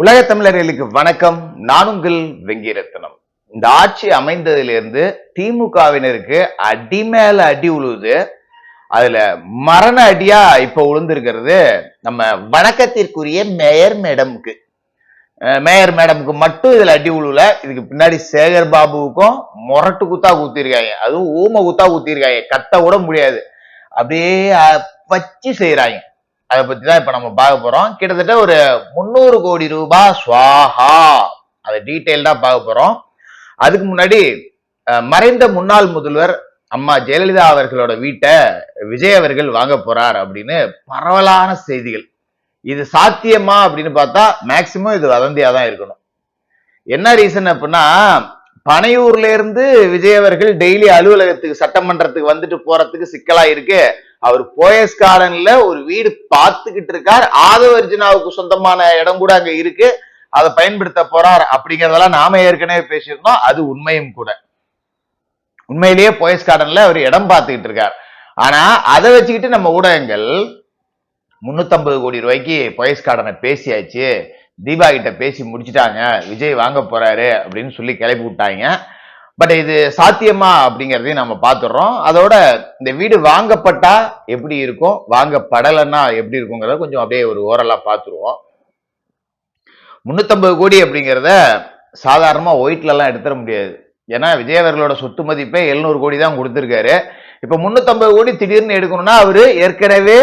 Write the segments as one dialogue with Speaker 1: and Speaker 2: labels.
Speaker 1: உலக தமிழர்களுக்கு வணக்கம். நான் உங்கள் வெங்கிரத்னம். இந்த ஆட்சி அமைந்ததிலிருந்து திமுகவினருக்கு அடி மேல அடி உழுவுது. அதுல மரண அடியா இப்ப உளுந்திருக்கிறது நம்ம வணக்கத்திற்குரிய மேயர் மேடமுக்கு. மேயர் மேடமுக்கு மட்டும் இதுல அடி உழுவுல. இதுக்கு பின்னாடி சேகர் பாபுவுக்கும் மொரட்டு குத்தா குத்திருக்காங்க. அதுவும் ஊம குத்தா குத்திருக்காங்க. கத்த கூட முடியாது. அப்படியே வச்சு செய்யறாங்க. அதை பத்தி தான் இப்ப நம்ம பார்க்க போறோம். கிட்டத்தட்ட ஒரு 300 கோடி ரூபாய் ஸ்வாஹா. அதை டீட்டெயில்டா பார்க்க போறோம். அதுக்கு முன்னாடி மறைந்த முன்னாள் முதல்வர் அம்மா ஜெயலலிதா அவர்களோட வீட்டை விஜய் அவர்கள் வாங்க போறார் அப்படின்னு பரவலான செய்திகள். இது சாத்தியமா அப்படின்னு பார்த்தா மேக்சிமம் இது வதந்தியா தான் இருக்கணும். என்ன ரீசன் அப்படின்னா, பனையூர்ல இருந்து விஜய் அவர்கள் டெய்லி அலுவலகத்துக்கு சட்டமன்றத்துக்கு வந்துட்டு போறதுக்கு சிக்கலா இருக்கு. அவர் போயஸ் கார்டன்ல ஒரு வீடு பார்த்துக்கிட்டு இருக்கார். ஆதவ அர்ஜுனாவுக்கு சொந்தமான இடம் கூட அங்க இருக்கு. அதை பயன்படுத்த போறார் அப்படிங்கறதெல்லாம் நாம ஏற்கனவே பேசியிருந்தோம். அது உண்மையும் கூட. உண்மையிலேயே போயஸ் கார்டன்ல அவர் இடம் பார்த்துக்கிட்டு இருக்கார். ஆனா அதை வச்சுக்கிட்டு நம்ம ஊடகங்கள் 350 கோடி ரூபாய்க்கு போயஸ் கார்டனை பேசியாச்சு, தீபா கிட்ட பேசி முடிச்சுட்டாங்க, விஜய் வாங்க போறாரு அப்படின்னு சொல்லி கிளப்பி விட்டாங்க. பட் இது சாத்தியமா அப்படிங்கறதையும் நம்ம பாத்துறோம். அதோட இந்த வீடு வாங்கப்பட்டா எப்படி இருக்கும், வாங்கப்படலைன்னா எப்படி இருக்குங்கிறத கொஞ்சம் அப்படியே ஒரு ஓரலா பாத்துருவோம். 350 கோடி அப்படிங்கிறத சாதாரணமா ஒயிட்ல எல்லாம் எடுத்துட முடியாது. ஏன்னா விஜய் அவர்களோட சொத்து மதிப்பே 700 கோடி தான் கொடுத்திருக்காரு. இப்ப 350 கோடி திடீர்னு எடுக்கணும்னா அவரு ஏற்கனவே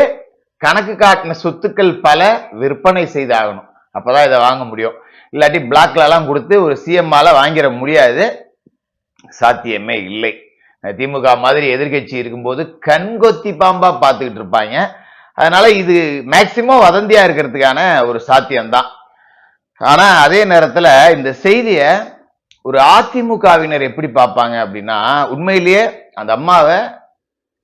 Speaker 1: கணக்கு காட்டின சொத்துக்கள் பல விற்பனை செய்தாகணும். அப்பதான் இதை வாங்க முடியும். இல்லாட்டி பிளாக்ல எல்லாம் கொடுத்து ஒரு சிஎம்ஆல வாங்கிட முடியாது. சாத்தியமே இல்லை. திமுக மாதிரி எதிர்கட்சி இருக்கும்போது கண்கொத்தி பாம்பா பார்த்துக்கிட்டு இருப்பாங்க. அதனால இது மேக்சிமம் வதந்தியா இருக்கிறதுக்கான ஒரு சாத்தியம்தான். ஆனா அதே நேரத்துல இந்த செய்திய ஒரு அதிமுகவினர் எப்படி பார்ப்பாங்க அப்படின்னா, உண்மையிலேயே அந்த அம்மாவை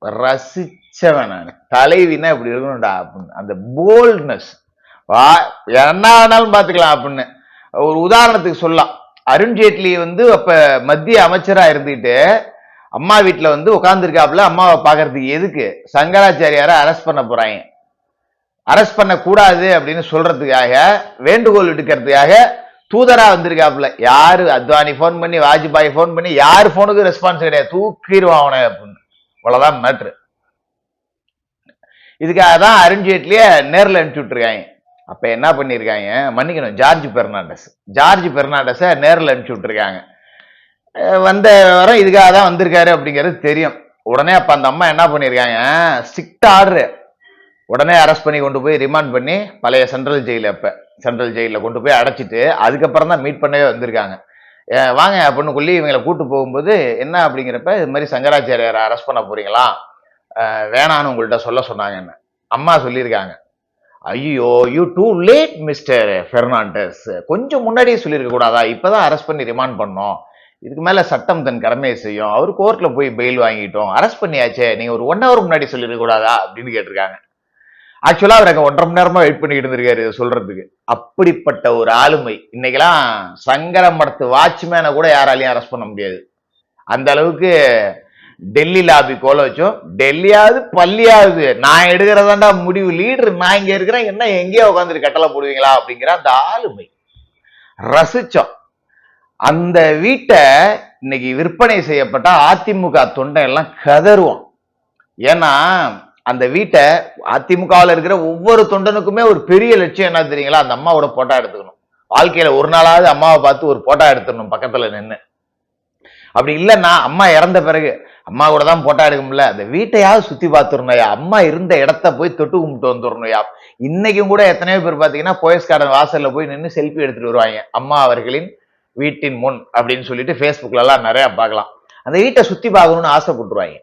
Speaker 1: ரசிச்சவன் நான். தலைவினா இப்படி இருக்கணும்டா அப்படின்னு, அந்த போல்ட்னஸ், என்ன வேணாலும் பாத்துக்கலாம் அப்படின்னு. ஒரு உதாரணத்துக்கு சொல்லலாம். அருண்ஜேட்லி அப்ப மத்திய அமைச்சரா இருந்துட்டு அம்மா வீட்டுல உட்கார்ந்துருக்காப்புல. அம்மாவை பாக்குறதுக்கு எதுக்கு சங்கராச்சாரியார அரெஸ்ட் பண்ண போறாங்க. அரெஸ்ட் பண்ண கூடாது அப்படின்னு சொல்றதுக்காக, வேண்டுகோள் விடுக்கிறதுக்காக தூதரா வந்திருக்காப்புல. யாரு அத்வானி போன் பண்ணி, வாஜ்பாய் போன் பண்ணி, யாரு போனுக்கு ரெஸ்பான்ஸ் கிடையாது. தூக்கிடுவான் அவனை அப்படின்னு. அவ்வளவுதான் மேட்ரு. இதுக்காக தான் அருண்ஜேட்லிய நேரில் அனுப்பிச்சு விட்டுருக்காங்க. அப்ப என்ன பண்ணிருக்காங்க, மன்னிக்கணும், ஜார்ஜ் பெர்னாண்டஸ நேரில் அனுப்பிச்சு விட்டுருக்காங்க. வந்த வரம் இதுக்காக தான் வந்திருக்காரு அப்படிங்கிறது தெரியும். உடனே அப்ப அந்த அம்மா என்ன பண்ணிருக்காங்க, ஸ்ட்ரிக்ட் ஆர்டர். உடனே அரெஸ்ட் பண்ணி கொண்டு போய் ரிமாண்ட் பண்ணி பழைய சென்ட்ரல் ஜெயில கொண்டு போய் அடைச்சிட்டு அதுக்கப்புறம் தான் மீட் பண்ணவே வந்திருக்காங்க. வாங்க அப்படின்னு சொல்லி இவங்களை கூட்டு போகும்போது என்ன அப்படிங்கிறப்ப, இது மாதிரி சங்கராச்சாரியாரை அரெஸ்ட் பண்ண போறீங்களா, வேணான்னு உங்கள்கிட்ட சொல்ல சொன்னாங்கன்னு அம்மா சொல்லியிருக்காங்க. ஐயோ, you too late mister Fernandes, கொஞ்சம் முன்னாடியே சொல்லியிருக்க கூடாதா, இப்பதான் அரெஸ்ட் பண்ணி ரிமாண்ட் பண்ணோம், இதுக்கு மேல சட்டம் தன் கடமையை செய்யும், அவர் கோர்ட்ல போய் பெயில் வாங்கிட்டோம், அரெஸ்ட் பண்ணியாச்சே, நீங்க ஒரு 1 hour முன்னாடி சொல்லிருக்க கூடாதா அப்படின்னு கேட்டிருக்காங்க. ஆக்சுவலா அவர் 1.5 மணி நேரமா வெயிட் பண்ணிட்டு இருந்திருக்காரு சொல்றதுக்கு. அப்படிப்பட்ட ஒரு ஆளுமை. இன்னைக்கெல்லாம் சங்கர மடத்து வாட்ச்மேனை கூட யாராலையும் அரெஸ்ட் பண்ண முடியாது. அந்த அளவுக்கு டெல்லி லாபி கோல வச்சோம். டெல்லியாவது பள்ளியாவது நான் எடுக்கிறதாண்டா முடிவு, லீடர் நான் இங்க இருக்கிறேன், என்ன எங்கேயோ உட்காந்துட்டு கட்டளை போடுவீங்களா அப்படிங்கிற அந்த ஆளுமை ரசிச்சோம். அந்த வீட்டை இன்னைக்கு விற்பனை செய்யப்பட்ட அதிமுக தொண்டை எல்லாம் கதறுவோம். ஏன்னா அந்த வீட்டை அதிமுகவில் இருக்கிற ஒவ்வொரு தொண்டனுக்குமே ஒரு பெரிய லட்சியம் என்ன தெரியுங்களா, அந்த அம்மாவோட போட்டோ எடுத்துக்கணும். வாழ்க்கையில ஒரு நாளாவது அம்மாவை பார்த்து ஒரு போட்டோ எடுத்துடணும் பக்கத்துல நின்று. அப்படி இல்லைன்னா அம்மா இறந்த பிறகு அம்மா கூட தான் போட்டோ எடுக்க முடியல, அந்த வீட்டையாவது சுத்தி பார்த்துடணும்யா, அம்மா இருந்த இடத்த போய் தொட்டு கும்பிட்டு வந்துடணும்யா. இன்னைக்கும் கூட எத்தனையோ பேர் பாத்தீங்கன்னா போயஸ் கார்டன் வாசல்ல போய் நின்று செல்ஃபி எடுத்துட்டு வருவாங்க, அம்மா அவர்களின் வீட்டின் முன் அப்படின்னு சொல்லிட்டு பேஸ்புக்ல எல்லாம் நிறைய பார்க்கலாம். அந்த வீட்டை சுத்தி பார்க்கணும்னு ஆசைப்பட்டுருவாங்க.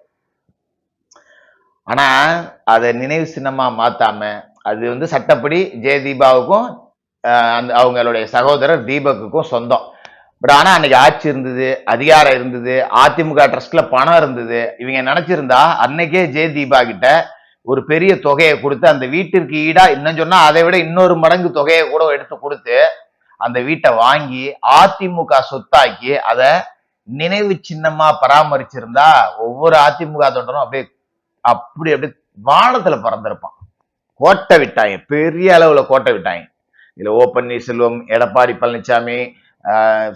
Speaker 1: ஆனா அதை நினைவு சின்னமா மாத்தாம, அது சட்டப்படி ஜெயதீபாவுக்கும் அவங்களுடைய சகோதரர் தீபக்குக்கும் சொந்தம். பட் ஆனா அன்னைக்கு ஆட்சி இருந்தது, அதிகாரம் இருந்தது, அதிமுக ட்ரஸ்ட்ல பணம் இருந்தது. இவங்க நினைச்சிருந்தா அன்னைக்கே ஜெயதீபா கிட்ட ஒரு பெரிய தொகையை கொடுத்து அந்த வீட்டிற்கு ஈடா, இன்னும் சொன்னா அதை விட இன்னொரு மடங்கு தொகையை கூட எடுத்து கொடுத்து அந்த வீட்டை வாங்கி அதிமுக சொத்தாக்கி அதை நினைவு சின்னமா பராமரிச்சிருந்தா ஒவ்வொரு அதிமுக தொண்டரும் அப்படியே அப்படி வானத்துல பறந்திருப்பான். கோட்டை விட்டாங்க, பெரிய அளவுல கோட்டை விட்டாங்க. இதுல ஓ பன்னீர்செல்வம், எடப்பாடி பழனிசாமி,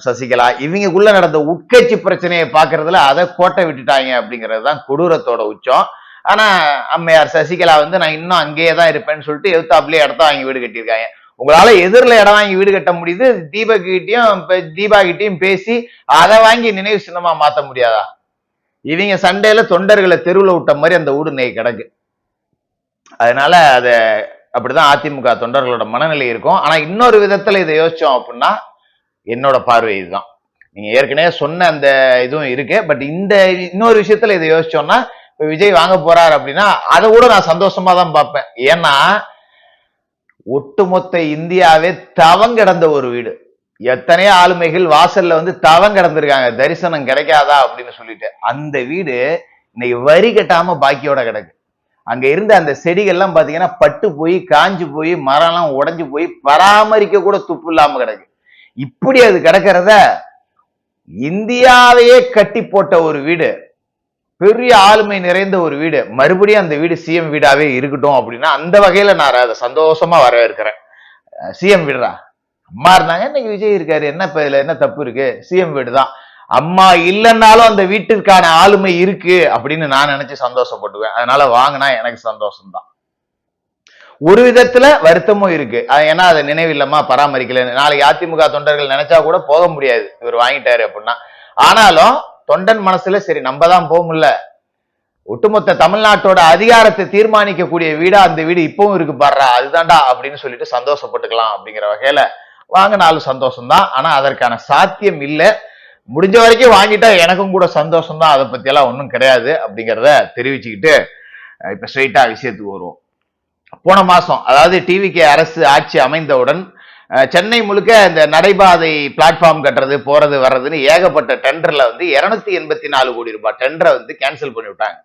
Speaker 1: சசிகலா இவங்களுக்குள்ள நடந்த உட்கட்சி பிரச்சனையை பாக்குறதுல அதை கோட்டை விட்டுட்டாங்க அப்படிங்கிறது தான் கொடூரத்தோட உச்சம். ஆனா அம்மையார் சசிகலா வந்து நான் இன்னும் அங்கேயே தான் இருப்பேன்னு சொல்லிட்டு எதிர்த்தாப்புலயே இடத்த வாங்கி வீடு கட்டியிருக்காங்க. உங்களால எதிரில இடம் வாங்கி வீடு கட்ட முடியுது, தீபா கிட்டையும் பேசி அதை வாங்கி நினைவு சின்னமா மாத்த முடியாதா? இவங்க சண்டையில தொண்டர்களை தெருவுல விட்ட மாதிரி அந்த வீடு நெய் கிடக்கு. அதனால அத அப்படிதான் அதிமுக தொண்டர்களோட மனநிலை இருக்கும். ஆனா இன்னொரு விதத்துல இதை யோசிச்சோம் அப்படின்னா என்னோட பார்வை இதுதான். நீங்க ஏற்கனவே சொன்ன அந்த இதுவும் இருக்கு. பட் இந்த இன்னொரு விஷயத்துல இதை யோசிச்சோம்னா விஜய் வாங்க போறாரு அப்படின்னா அதை கூட நான் சந்தோஷமா தான் பார்ப்பேன். ஏன்னா ஒட்டுமொத்த இந்தியாவே தவங்கிடந்த ஒரு வீடு, எத்தனையோ ஆளுமைகள் வாசல்ல வந்து தவங்கிடந்திருக்காங்க, தரிசனம் கிடைக்காதா அப்படின்னு சொல்லிட்டு. அந்த வீடு இன்னைக்கு வரி கட்டாம பாக்கியோட கிடக்கு. அங்க இருந்த அந்த செடிகள்லாம் பாத்தீங்கன்னா பட்டு போய் காஞ்சு போய் மரம்லாம் உடஞ்சு போய் பராமரிக்க கூட துப்பு இல்லாம கிடக்கு. இப்படி அது கிடக்கிறத இந்தியாவையே கட்டி போட்ட ஒரு வீடு, பெரிய ஆளுமை நிறைந்த ஒரு வீடு, மறுபடியும் அந்த வீடு சிஎம் வீடாவே இருக்கட்டும் அப்படின்னா அந்த வகையில நான் அதை சந்தோஷமா வரவேற்கிறேன். சிஎம் வீடுடா, அம்மா இருந்தாங்க, இன்னைக்கு விஜய் இருக்காரு, என்ன இப்ப இதுல என்ன தப்பு இருக்கு? சிஎம் வீடு தான். அம்மா இல்லைன்னாலும் அந்த வீட்டிற்கான ஆளுமை இருக்கு அப்படின்னு நான் நினைச்சு சந்தோஷப்பட்டுவேன். அதனால வாங்கினா எனக்கு சந்தோஷம் தான். ஒரு விதத்துல வருத்தமும் இருக்கு, ஏன்னா அதை நினைவில்லமா பராமரிக்கல. நாளைக்கு அதிமுக தொண்டர்கள் நினைச்சா கூட போக முடியாது இவர் வாங்கிட்டாரு அப்படின்னா. ஆனாலும் தொண்டன் மனசுல சரி நம்ம தான் போக முடியல, ஒட்டுமொத்த தமிழ்நாட்டோட அதிகாரத்தை தீர்மானிக்கக்கூடிய வீடா அந்த வீடு இப்பவும் இருக்கு பாடுறா, அதுதான்டா அப்படின்னு சொல்லிட்டு சந்தோஷப்பட்டுக்கலாம் அப்படிங்கிற வகையில வாங்கினாலும் சந்தோஷம் தான். ஆனா அதற்கான சாத்தியம் இல்லை. முடிஞ்ச வரைக்கும் வாங்கிட்டா எனக்கும் கூட சந்தோஷம் தான், அதை பத்தி எல்லாம் ஒன்றும் கிடையாது அப்படிங்கிறத தெரிவிச்சுக்கிட்டு இப்ப ஸ்ட்ரெயிட்டா விஷயத்துக்கு வருவோம். போன மாசம் அதாவது டிவிகே அரசு ஆட்சி அமைந்தவுடன் சென்னை முழுக்க இந்த நடைபாதை பிளாட்ஃபார்ம் கட்டுறது போறது வர்றதுன்னு ஏகப்பட்ட டெண்டர்ல வந்து 284 கோடி ரூபாய் டெண்டரை வந்து கேன்சல் பண்ணி விட்டாங்க.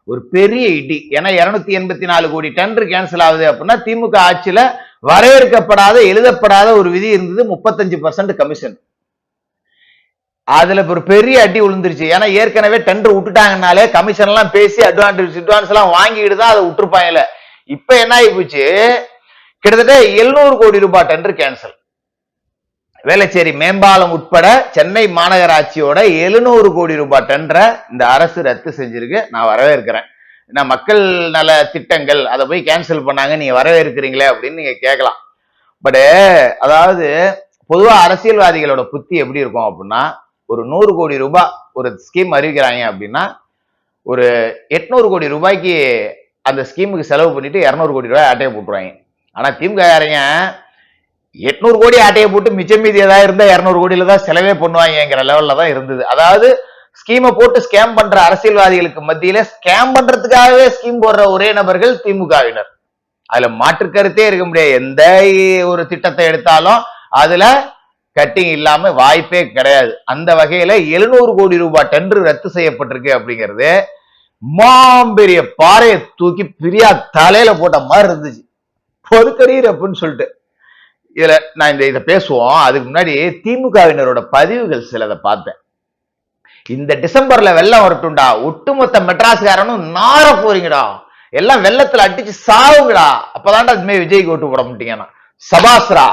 Speaker 1: ஒரு பெரிய இடி. ஏன்னா 284 கோடி டெண்டர் கேன்சல் ஆகுது அப்படின்னா திமுக ஆட்சியில வரையறுக்கப்படாத எழுதப்படாத ஒரு விதி இருந்தது, 35% கமிஷன். அதுல ஒரு பெரிய அடி விழுந்துருச்சு. ஏன்னா ஏற்கனவே டெண்டர் விட்டுட்டாங்கனாலே கமிஷன் எல்லாம் பேசி அட்வான்ஸ் எல்லாம் வாங்கிட்டு தான் அதை விட்டுருப்பாங்கல்ல. இப்ப என்ன ஆகி போச்சு, கிட்டத்தட்ட 700 கோடி ரூபாய் டெண்டர் கேன்சல். வேளச்சேரி மேம்பாலம் உட்பட சென்னை மாநகராட்சியோட 700 கோடி ரூபாய் டெண்டரை இந்த அரசு ரத்து செஞ்சிருக்கு. நான் வரவேற்கிறேன். ஏன்னா மக்கள் நல திட்டங்கள் அதை போய் கேன்சல் பண்ணாங்க, நீங்க வரவேற்கிறீங்களே அப்படின்னு நீங்க கேட்கலாம். பட் அதாவது பொதுவா அரசியல்வாதிகளோட புத்தி எப்படி இருக்கும் அப்படின்னா, ஒரு 100 கோடி ரூபாய் ஒரு ஸ்கீம் அறிவிக்கிறாங்க அப்படின்னா ஒரு 800 கோடி ரூபாய்க்கு அந்த ஸ்கீமுக்கு செலவு பண்ணிட்டு 200 கோடி ரூபாய் ஆட்டையை போட்டுருவாங்க. ஆனா திமுக 800 கோடி ஆட்டையை போட்டு மிச்சம் மீதி ஏதாவது இருந்தா 200 கோடியில தான் செலவே பண்ணுவாங்கிற லெவல்ல தான் இருந்தது. அதாவது ஸ்கீமை போட்டு ஸ்கேம் பண்ற அரசியல்வாதிகளுக்கு மத்தியில ஸ்கேம் பண்றதுக்காகவே ஸ்கீம் போடுற ஒரே நபர்கள் திமுகவினர். அதுல மாற்று கருத்தே இருக்க முடியாது. எந்த ஒரு திட்டத்தை எடுத்தாலும் அதுல கட்டிங் இல்லாம வாய்ப்பே கிடையாது. அந்த வகையில 700 கோடி ரூபாய் டெண்டர் ரத்து செய்யப்பட்டிருக்கு அப்படிங்கிறது மாம்பெரிய பாறையை தூக்கி பிரியா தலையில போட்ட மாதிரி இருந்துச்சு. பொறுக்கறீர் அப்படின்னு சொல்லிட்டு இதுல நான் இதை பேசுவோம். அதுக்கு முன்னாடி திமுகவினரோட பதிவுகள் சிலதை பார்த்தேன். இந்த டிசம்பர்ல வெள்ளம் வரட்டும்டா, ஒட்டுமொத்த மெட்ராஸ்காரனும் நார போறீங்கடா, எல்லாம் வெள்ளத்துல அடிச்சு சாவுங்கடா, அப்பதான்டா இதுமே விஜய்க்கு ஓட்டு போட மாட்டீங்கன்னா சபாஸ்ரா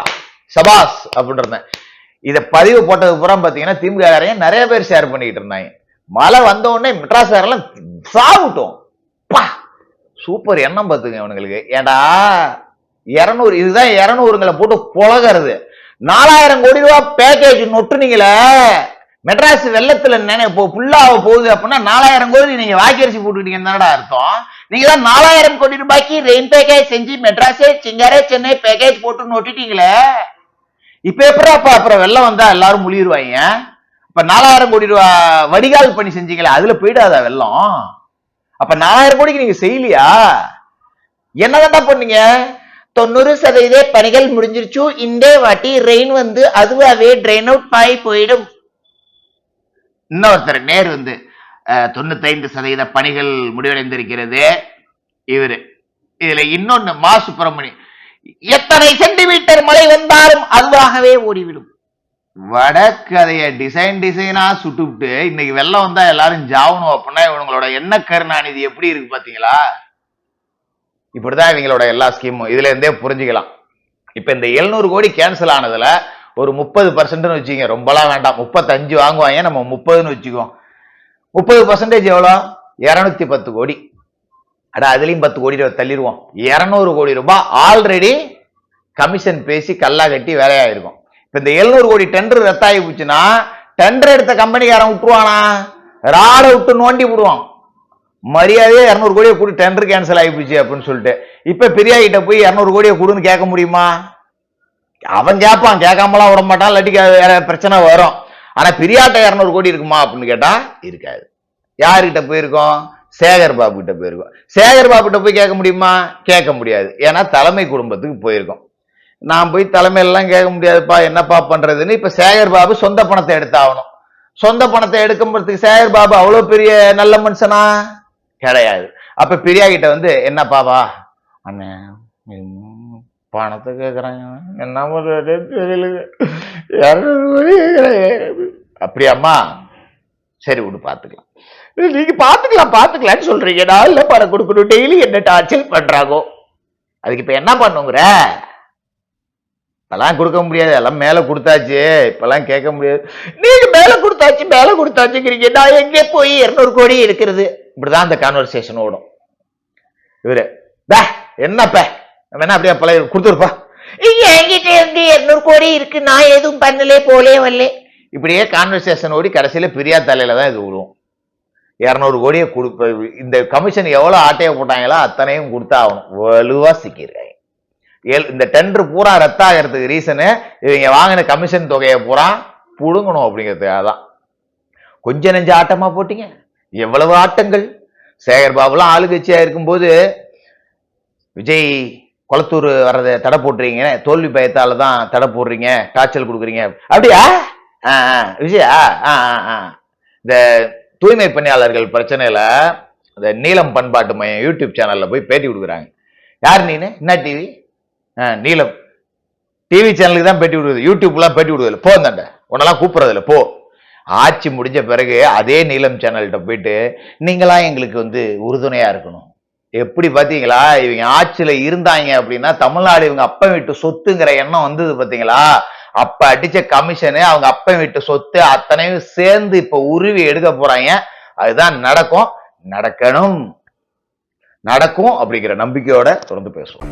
Speaker 1: சபாஸ் அப்படின்னு இருந்தேன். இதை பதிவு போட்டதுக்கு புறம் பாத்தீங்கன்னா திமுக நிறைய பேர் ஷேர் பண்ணிட்டு இருந்தாங்க. மழை வந்த உடனே மெட்ராஸ்காரெல்லாம் சாப்பிட்டோம், சூப்பர் எண்ணம் பார்த்துங்க அவனுங்களுக்கு. ஏண்டா 200 இதுதான் 200ங்களை போட்டு புழகிறது. 4000 கோடி ரூபாய் பேக்கேஜ் நொட்டுனீங்களே, மெட்ராஸ் வெள்ளத்துல ஃபுல்லா போகுது அப்படின்னா 4000 கோடி நீங்க வாக்கரிசி போட்டுக்கிட்டீங்கன்னு தானடா அர்த்தம். நீங்க தான் 4000 கோடி ரூபாய்க்கு ரெயின் பேக்கேஜ் செஞ்சு மெட்ராஸே சிங்காரே சென்னை பேக்கேஜ் போட்டு நொட்டிட்டீங்களே. இப்ப எப்படா அப்புறம் வெள்ளம் வந்தா எல்லாரும் முழிடுவாங்க. இப்ப 4000 கோடி ரூபாய் வடிகால் பண்ணி செஞ்சீங்களே, அதுல போயிடாதா வெள்ளம்? அப்ப 4000 கோடிக்கு நீங்க செய்யலையா? என்னதான்டா பண்ணீங்க? 90% பணிகள் முடிஞ்சிருச்சு, இந்த வாட்டி ரெயின் வந்து அதுவாவே ட்ரெயின் அவுட் ஆகி போயிடும். இன்னொருத்தர் நேர் வந்து 95% பணிகள் முடிவடைந்திருக்கிறது இவரு. இதுல இன்னொன்னு மா சுப்பிரமணி, எத்தனை சென்டிமீட்டர் மழை வந்தாலும் அதுவாகவே ஓடிவிடும். வடக்கதைய டிசைனா சுட்டுவிட்டு இன்னைக்கு வெள்ளம் வந்தா எல்லாரும் ஜாவணும் அப்படின்னா இவங்களோட என்ன கருணாநிதி எப்படி இருக்கு பாத்தீங்களா? இப்படிதான் இவங்களோட எல்லா ஸ்கீமும் இதுல இருந்தே புரிஞ்சுக்கலாம். இப்ப இந்த 700 கோடி கேன்சல் ஆனதுல ஒரு 30% வச்சுக்கோங்க, ரொம்பலாம் வேண்டாம், 35 வாங்குவாங்க, நம்ம 30ன்னு வச்சுக்குவோம். 30% எவ்வளோ? 210 கோடி. அட அதுலயும் 10 கோடி தள்ளிடுவோம். 200 கோடி ரூபாய் ஆல்ரெடி கமிஷன் பேசி கல்லா கட்டி வேலையாயிருக்கும். இப்ப இந்த 700 கோடி டெண்டர் ரத்தாகி போச்சுன்னா டெண்டர் எடுத்த கம்பெனிக்காரன் விட்டுருவானா? ராட விட்டு நோண்டி விடுவான். மரியாதையே 200 கோடியை கூடி டெண்டர் கேன்சல் ஆகி போச்சு அப்படின்னு சொல்லிட்டு இப்ப பெரியா கிட்ட போய் 200 கோடியை கூடுன்னு கேட்க முடியுமா? அவன் கேட்பான், கேட்காமலாம் விட மாட்டான், இல்லாட்டி வேற பிரச்சனை வரும். ஆனா பெரியாட்ட 200 கோடி இருக்குமா அப்படின்னு கேட்டா இருக்காது. யாருக்கிட்ட போயிருக்கோம்? சேகர் பாபு கிட்ட போயிருக்கோம். சேகர் பாபு கிட்ட போய் கேட்க முடியுமா? கேட்க முடியாது. ஏன்னா தலைமை குடும்பத்துக்கு போயிருக்கோம். நான் போய் தலைமையிலாம் கேட்க முடியாதுப்பா, என்னப்பா பண்றதுன்னு இப்ப சேகர் பாபு சொந்த பணத்தை எடுத்தாகணும். சொந்த பணத்தை எடுக்கும்போதுக்கு சேகர் பாபு அவ்வளவு பெரிய நல்ல மனுஷனா? கிடையாது. அப்ப பெரியா கிட்ட வந்து என்னப்பாவா அண்ணன் பணத்தை கேக்குறாங்க, என்ன பண்றது தெரியல, அப்படியாம்மா, சரி விடு பாத்துக்கலாம். நீங்க பாத்துக்கலாம்னு சொல்றீங்க, நான் இல்ல பணம் கொடுக்கணும், டெய்லி என்ன டார்ச்சர் பண்றாங்க, அதுக்கு இப்ப என்ன பண்ணுங்கிற? இப்பெல்லாம் கொடுக்க முடியாது, எல்லாம் மேல கொடுத்தாச்சு, இப்பெல்லாம் கேட்க முடியாது. நீங்க மேல கொடுத்தாச்சுங்கிறீங்க, நான் எங்கே போய் 200 கோடி இருக்கிறது? இப்படிதான் அந்த கான்வர்சேஷன் ஓடும். இவரு என்னப்ப வேணா அப்படியே பழைய கொடுத்துருப்பா, என்கிட்ட இருந்து 200 கோடி இருக்கு, நான் எதுவும் பண்ணலே போலே வரல, இப்படியே கான்வர்சேஷன் ஓடி கடைசியில பெரியா தலையில தான் இது விடுவோம். 200 கோடியை கொடுப்ப இந்த கமிஷன் எவ்வளவு ஆட்டையை போட்டாங்களோ அத்தனையும் கொடுத்தாகணும். வலுவா சிக்கிருக்காங்க. இந்த டெண்டர் பூரா ரத்தாகிறதுக்கு ரீசனு இவங்க வாங்கின கமிஷன் தொகையை பூரா புடுங்கணும் அப்படிங்கிறதுக்காக தான். கொஞ்ச நெஞ்ச ஆட்டமா போட்டீங்க, எவ்வளவு ஆட்டங்கள். சேகர் பாபுலாம் ஆளுங்கட்சியா இருக்கும்போது விஜய் குளத்தூர் வர்றதை தடை போட்டுறீங்க, தோல்வி பயத்தால தான் தடை போடுறீங்க, காய்ச்சல் கொடுக்குறீங்க, அப்படியா விஜயா? இந்த தூய்மை பணியாளர்கள் பிரச்சனையில இந்த நீலம் பண்பாட்டு மையம் யூடியூப் சேனல்ல போய் பேட்டி கொடுக்குறாங்க. யார் நீனு? என்ன டிவி? நீலம் டிவி சேனலுக்கு தான் பேட்டி விடுவது, யூடியூப்லாம் பேட்டி விடுவதில்ல, போ தாண்ட உன்னெல்லாம் கூப்பிடுறதில்ல போ. ஆட்சி முடிஞ்ச பிறகு அதே நீலம் சேனல்கிட்ட போயிட்டு நீங்களாம் எங்களுக்கு வந்து உறுதுணையா இருக்கணும். எப்படி பாத்தீங்களா, இவங்க ஆட்சியில இருந்தாங்க அப்படின்னா தமிழ்நாடு இவங்க அப்ப வீட்டு சொத்துங்கிற எண்ணம் வந்தது பாத்தீங்களா? அப்ப அடிச்ச கமிஷனு அவங்க அப்ப வீட்டு சொத்து அத்தனையும் சேர்ந்து இப்ப உருவி எடுக்க போறாங்க. அதுதான் நடக்கும், நடக்கும் அப்படிங்கிற நம்பிக்கையோட தொடர்ந்து பேசுவோம்.